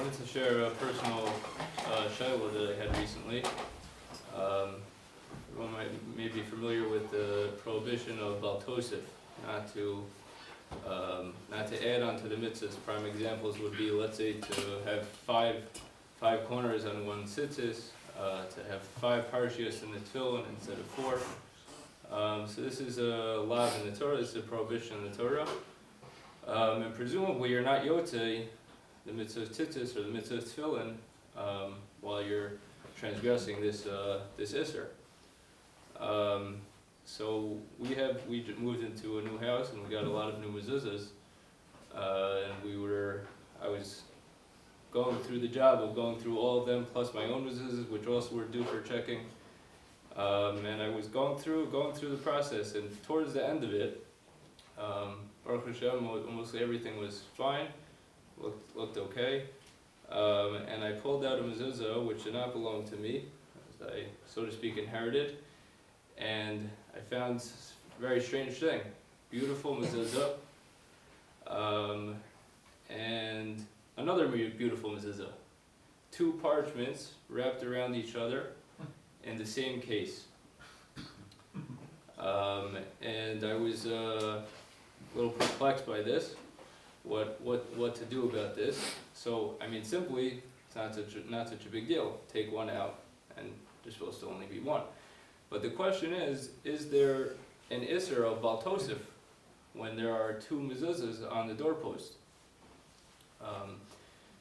wanted to share a personal shiur that I had recently. Everyone may be familiar with the prohibition of Bal Tosif, not to add on to the mitzvahs. Prime examples would be, let's say, to have five corners on one tzitzis, to have 5 parshiyos in the tefillin instead of 4. So this is a law in the Torah. This is a prohibition in the Torah. And presumably you're not yotei the mitzvah tzitzis or the mitzvah tefillin while you're transgressing this isser. So we moved into a new house and we got a lot of new mezuzahs, and I was going through the job of going through all of them plus my own mezuzahs, which also were due for checking, and I was going through the process, and towards the end of it, Baruch Hashem, mostly everything was fine, looked okay, and I pulled out a mezuzah which did not belong to me, as I, so to speak, inherited, and I found a very strange thing. Beautiful mezuzah, and another beautiful mezuzah. 2 parchments wrapped around each other in the same case. And I was a little perplexed by this, what to do about this. So, I mean, simply, it's not such a big deal. Take one out, and there's supposed to only be one. But the question is there an isser of Bal Tosif when there are 2 mezuzahs on the doorpost?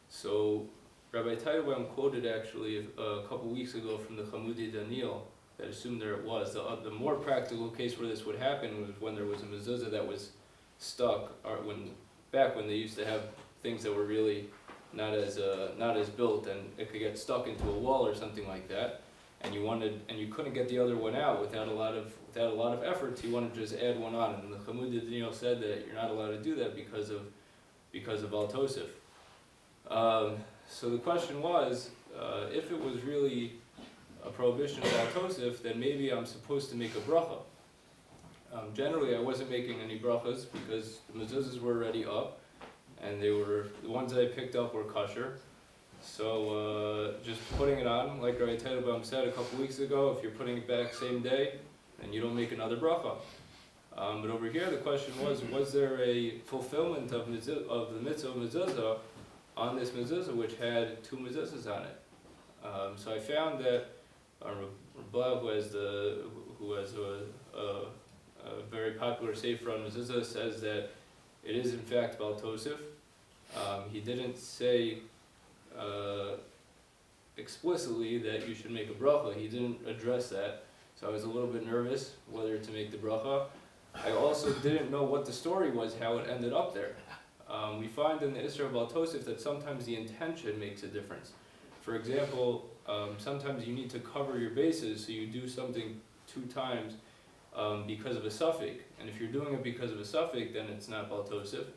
So Rabbi Perlow quoted actually a couple weeks ago from the Chamudi Daniel that assumed there it was. The more practical case where this would happen was when there was a mezuzah that was stuck, or back when they used to have things that were really not as built, and it could get stuck into a wall or something like that, and you couldn't get the other one out without a lot of effort. So you wanted to just add one on, and the Chamudi Daniel said that you're not allowed to do that because of Bal Tosif. So the question was, if it was really a prohibition of Bal Tosif, then maybe I'm supposed to make a bracha. Generally, I wasn't making any brachas because the mezuzahs were already up, and the ones that I picked up were kosher. So just putting it on, like Rabbi Perlow said a couple weeks ago, if you're putting it back same day, then you don't make another bracha. But over here, the question was there a fulfillment of the mitzvah of mezuzah on this mezuzah, which had 2 mezuzahs on it? So I found that Rabbi, who has a very popular sefer on mezuzah, says that it is in fact Bal Tosif. He didn't say explicitly that you should make a bracha. He didn't address that, so I was a little bit nervous whether to make the bracha. I also didn't know what the story was, how it ended up there. We find in the Isra of Bal Tosif that sometimes the intention makes a difference. For example, sometimes you need to cover your bases, so you do something 2 times because of a suffix. And if you're doing it because of a suffix, then it's not Bal Tosif.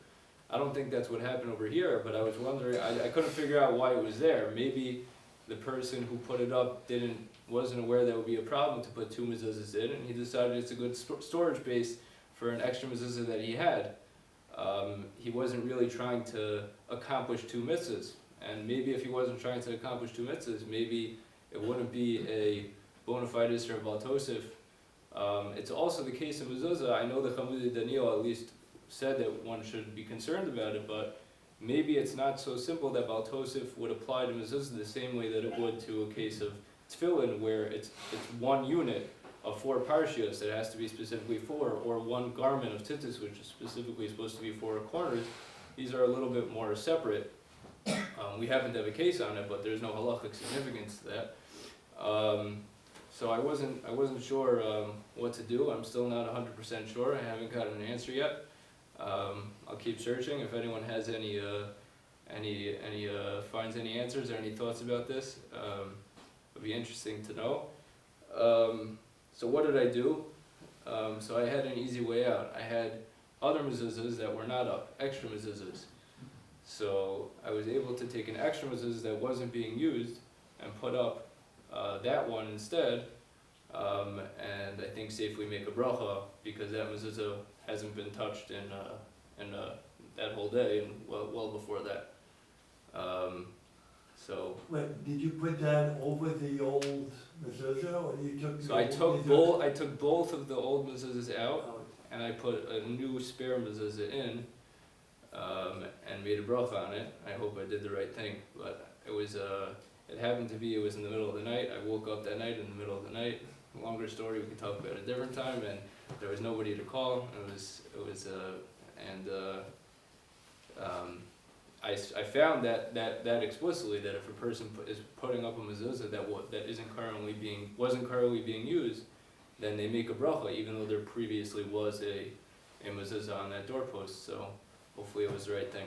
I don't think that's what happened over here, but I was wondering, I couldn't figure out why it was there. Maybe the person who put it up wasn't aware that would be a problem to put 2 mezuzahs in, and he decided it's a good storage base for an extra mezuzah that he had. He wasn't really trying to accomplish 2 mitzvahs, and maybe if he wasn't trying to accomplish 2 mitzvahs, maybe it wouldn't be a bona fide isser of Bal Tosif. It's also the case of mezuzah. I know the Chamudi Daniel at least said that one should be concerned about it, but maybe it's not so simple that Bal Tosif would apply to mezuzah the same way that it would to a case of tefillin, where it's 1 unit of 4 parshiyos that has to be specifically 4, or 1 garment of tzitzis, which is specifically supposed to be 4 corners. These are a little bit more separate. We happen to have a case on it, but there's no halachic significance to that. So I wasn't sure what to do. I'm still not 100% sure. I haven't gotten an answer yet. I'll keep searching. If anyone has any finds any answers or any thoughts about this, it'd be interesting to know. So what did I do? So I had an easy way out. I had other mezuzahs that were not up, extra mezuzahs. So I was able to take an extra mezuzah that wasn't being used and put up that one instead, and I think safely make a bracha because that mezuzah hasn't been touched in that whole day and well before that. Wait, did you put that over the old mezuzah, or you took the So I old took mezuzah? I took both of the old mezuzahs out, Oh, and I put a new spare mezuzah in, and made a bracha on it. I hope I did the right thing, but it was it happened to be it was in the middle of the night. I woke up that night in the middle of the night. Longer story, we can talk about it at a different time, and there was nobody to call. I found that explicitly, that if a person is putting up a mezuzah that wasn't currently being used, then they make a bracha, even though there previously was a mezuzah on that doorpost. So hopefully it was the right thing.